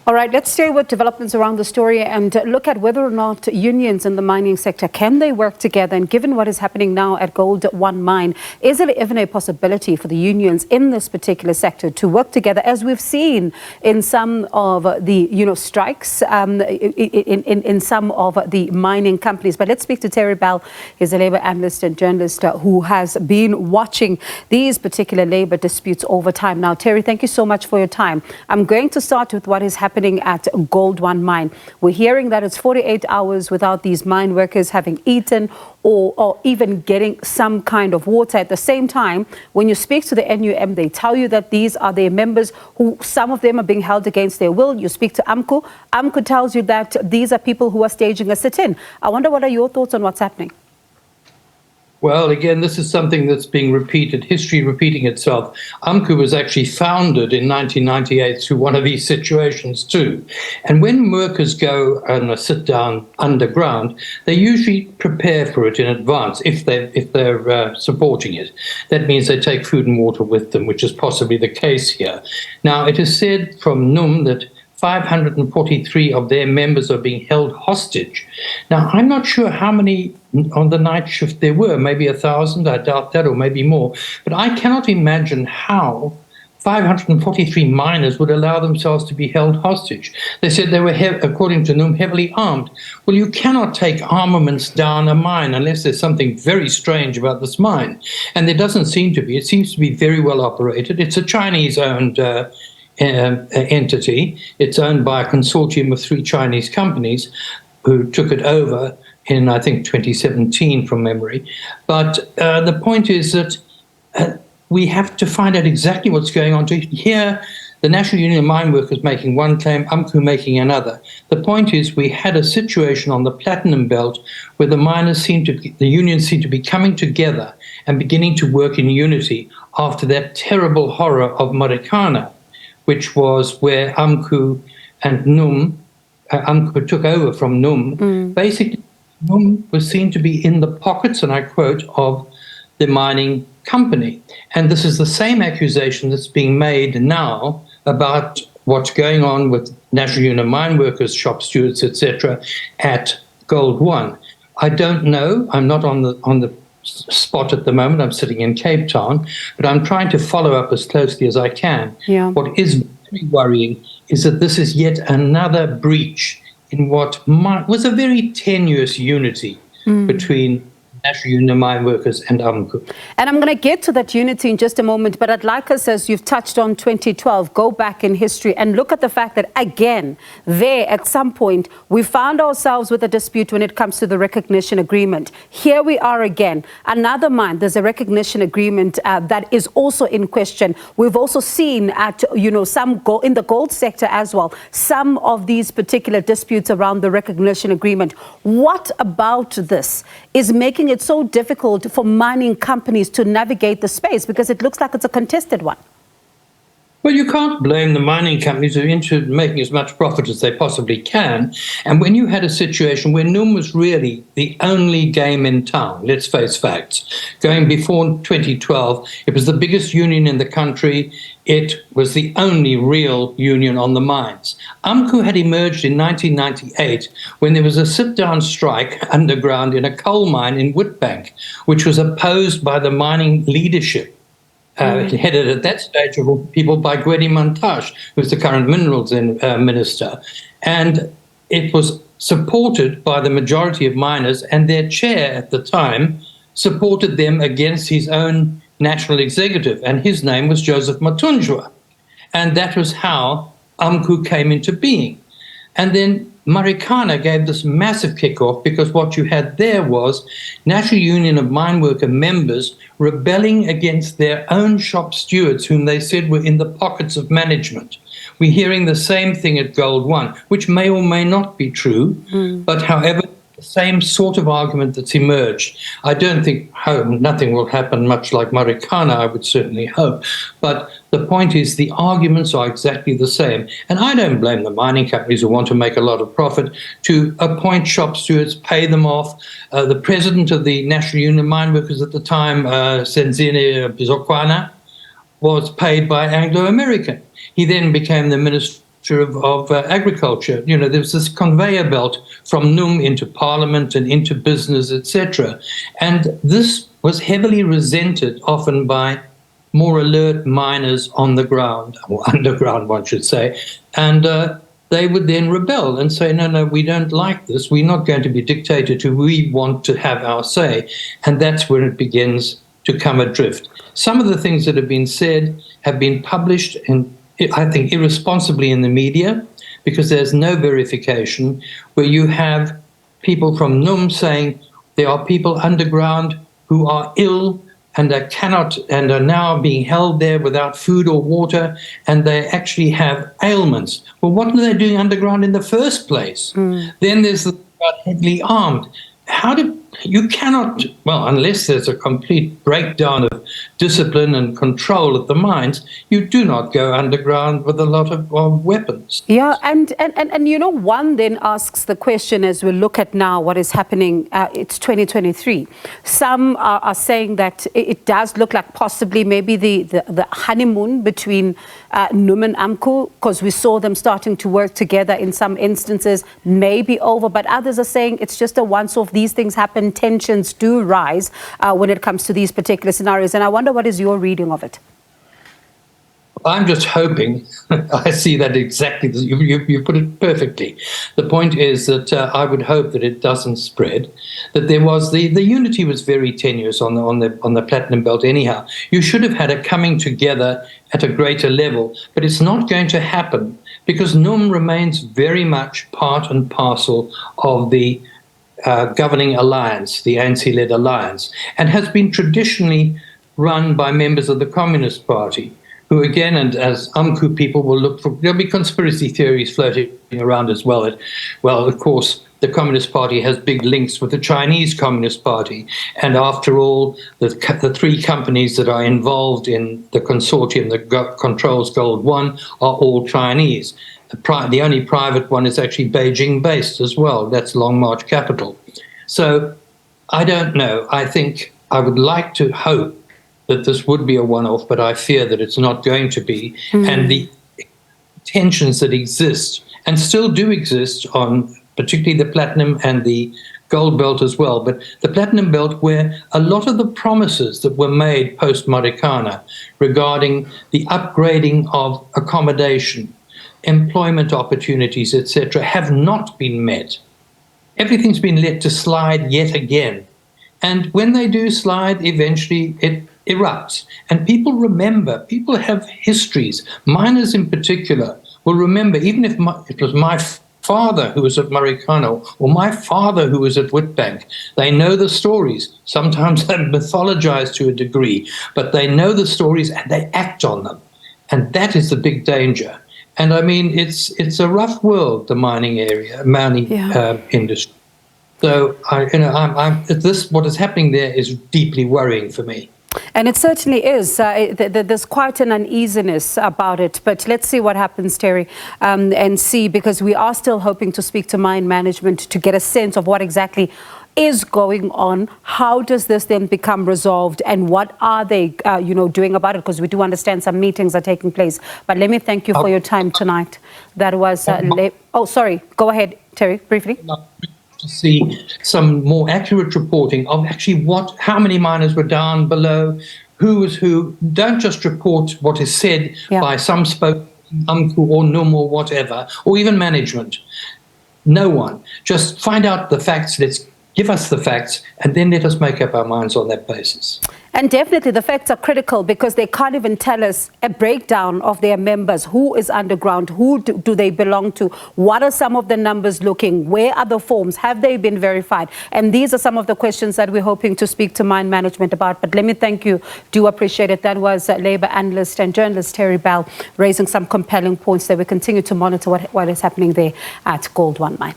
All right, let's stay with developments around the story and look at whether or not unions in the mining sector, can they work together? And given what is happening now at Gold One Mine, is there even a possibility for the unions in this particular sector to work together, as we've seen in some of the strikes in some of the mining companies? But let's speak to Terry Bell. He's a labour analyst and journalist who has been watching these particular labour disputes over time. Now, Terry, thank you so much for your time. I'm going to start with what is happening at Gold One Mine. We're hearing that it's 48 hours without these mine workers having eaten or even getting some kind of water. At the same time, when you speak to the NUM, they tell you that these are their members who, some of them are being held against their will. You speak to AMCU. AMCU tells you that these are people who are staging a sit-in. I wonder, what are your thoughts on what's happening? Well, again, this is something that's being repeated, history repeating itself. AMCU was actually founded in 1998 through one of these situations too. And when workers go on a sit-down underground, they usually prepare for it in advance if they're supporting it. That means they take food and water with them, which is possibly the case here. Now, it is said from NUM that 543 of their members are being held hostage. Now, I'm not sure how many on the night shift there were, maybe 1,000, I doubt that, or maybe more. But I cannot imagine how 543 miners would allow themselves to be held hostage. They said they were, according to NUM, heavily armed. Well, you cannot take armaments down a mine unless there's something very strange about this mine. And there doesn't seem to be. It seems to be very well operated. It's a Chinese-owned entity. It's owned by a consortium of 3 Chinese companies who took it over in, I think, 2017 from memory. But the point is that we have to find out exactly what's going on. To hear the National Union of Mine Workers making one claim, AMCU making another. The point is, we had a situation on the Platinum Belt where the unions seem to be coming together and beginning to work in unity after that terrible horror of Marikana, which was where AMCU and NUM, AMCU took over from NUM. Basically, NUM was seen to be in the pockets, and I quote, of the mining company. And this is the same accusation that's being made now about what's going on with National Union of Mine Workers, shop stewards, etc., at Gold One. I don't know. I'm not on the spot at the moment. I'm sitting in Cape Town, but I'm trying to follow up as closely as I can. Yeah. What is very worrying is that this is yet another breach in what was a very tenuous unity between National Union of Mine Workers and AMCU. And I'm going to get to that unity in just a moment, but I'd like us, as you've touched on 2012, go back in history and look at the fact that, again, there at some point, we found ourselves with a dispute when it comes to the recognition agreement. Here we are again. Another mine, there's a recognition agreement that is also in question. We've also seen at, some in the gold sector as well, some of these particular disputes around the recognition agreement. What about this is making it so difficult for mining companies to navigate the space, because it looks like it's a contested one? Well, you can't blame the mining companies who are interested in making as much profit as they possibly can. And when you had a situation where NUM was really the only game in town, let's face facts, going before 2012, it was the biggest union in the country. It was the only real union on the mines. AMCU had emerged in 1998 when there was a sit-down strike underground in a coal mine in Witbank, which was opposed by the mining leadership. Headed at that stage of people by Gwedi Montash, who's the current minerals minister. And it was supported by the majority of miners, and their chair at the time supported them against his own national executive, and his name was Joseph Matunjwa. And that was how AMCU came into being. And then Marikana gave this massive kickoff, because what you had there was National Union of Mine Worker members rebelling against their own shop stewards, whom they said were in the pockets of management. We're hearing the same thing at Gold One, which may or may not be true, but however, the same sort of argument that's emerged. I don't think nothing will happen much like Marikana, I would certainly hope. But the point is, the arguments are exactly the same. And I don't blame the mining companies who want to make a lot of profit to appoint shop stewards, pay them off. The president of the National Union of Mine Workers at the time, Senzini Bizokwana, was paid by Anglo-American. He then became the Minister of agriculture. You know, there was this conveyor belt from Num into Parliament and into business, etc. And this was heavily resented often by more alert miners on the ground, or underground, one should say. And they would then rebel and say, no, we don't like this. We're not going to be dictated to. We want to have our say. And that's when it begins to come adrift. Some of the things that have been said have been published, I think, irresponsibly in the media, because there's no verification, where you have people from Num saying there are people underground who are ill and are now being held there without food or water, and they actually have ailments. Well, what are they doing underground in the first place? Then there's the about heavily armed. You cannot, well, unless there's a complete breakdown of discipline and control at the mines, you do not go underground with a lot of weapons. Yeah, and you know, one then asks the question as we look at now what is happening, it's 2023. Some are saying that it does look like possibly maybe the honeymoon between Num and AMCU, because we saw them starting to work together in some instances, may be over, but others are saying it's just a once-off. These things happen. Tensions do rise when it comes to these particular scenarios. And I wonder, what is your reading of it? I'm just hoping, I see that exactly, you put it perfectly. The point is that I would hope that it doesn't spread, that there was, the unity was very tenuous on the Platinum Belt anyhow. You should have had a coming together at a greater level, but it's not going to happen because Num remains very much part and parcel of the governing alliance, the ANC-led alliance, and has been traditionally run by members of the Communist Party, who again, and as AMCU people will look for, there'll be conspiracy theories floating around as well. Well, of course, the Communist Party has big links with the Chinese Communist Party, and after all, the three companies that are involved in the consortium that controls Gold One are all Chinese. The only private one is actually Beijing-based as well. That's Long March Capital. So I don't know. I think I would like to hope that this would be a one-off, but I fear that it's not going to be. And the tensions that exist, and still do exist, on particularly the Platinum and the Gold Belt as well, but the Platinum Belt, where a lot of the promises that were made post-Marikana regarding the upgrading of accommodation, employment opportunities, etc., have not been met. Everything's been let to slide yet again. And when they do slide, eventually it erupts. And people remember, people have histories. Miners in particular will remember, even if it was my father who was at Marikana or my father who was at Witbank, they know the stories. Sometimes they're mythologized to a degree, but they know the stories and they act on them. And that is the big danger. And I mean, it's a rough world, the mining industry. So what is happening there is deeply worrying for me. And it certainly is. There's quite an uneasiness about it. But let's see what happens, Terry, and see, because we are still hoping to speak to mine management to get a sense of what exactly is going on. How does this then become resolved, and what are they doing about it? Because we do understand some meetings are taking place. But let me thank you for your time tonight. That was oh, sorry, go ahead, Terry, briefly. To see some more accurate reporting of actually how many miners were down below, who was who. Don't just report what is said by some spokesman, AMCU or Num or whatever, or even management. No one. Just find out the facts. Give us the facts, and then let us make up our minds on that basis. And definitely the facts are critical, because they can't even tell us a breakdown of their members. Who is underground? Who do they belong to? What are some of the numbers looking? Where are the forms? Have they been verified? And these are some of the questions that we're hoping to speak to mine management about. But let me thank you. Do appreciate it. That was Labour analyst and journalist Terry Bell raising some compelling points that we continue to monitor what is happening there at Gold One Mine.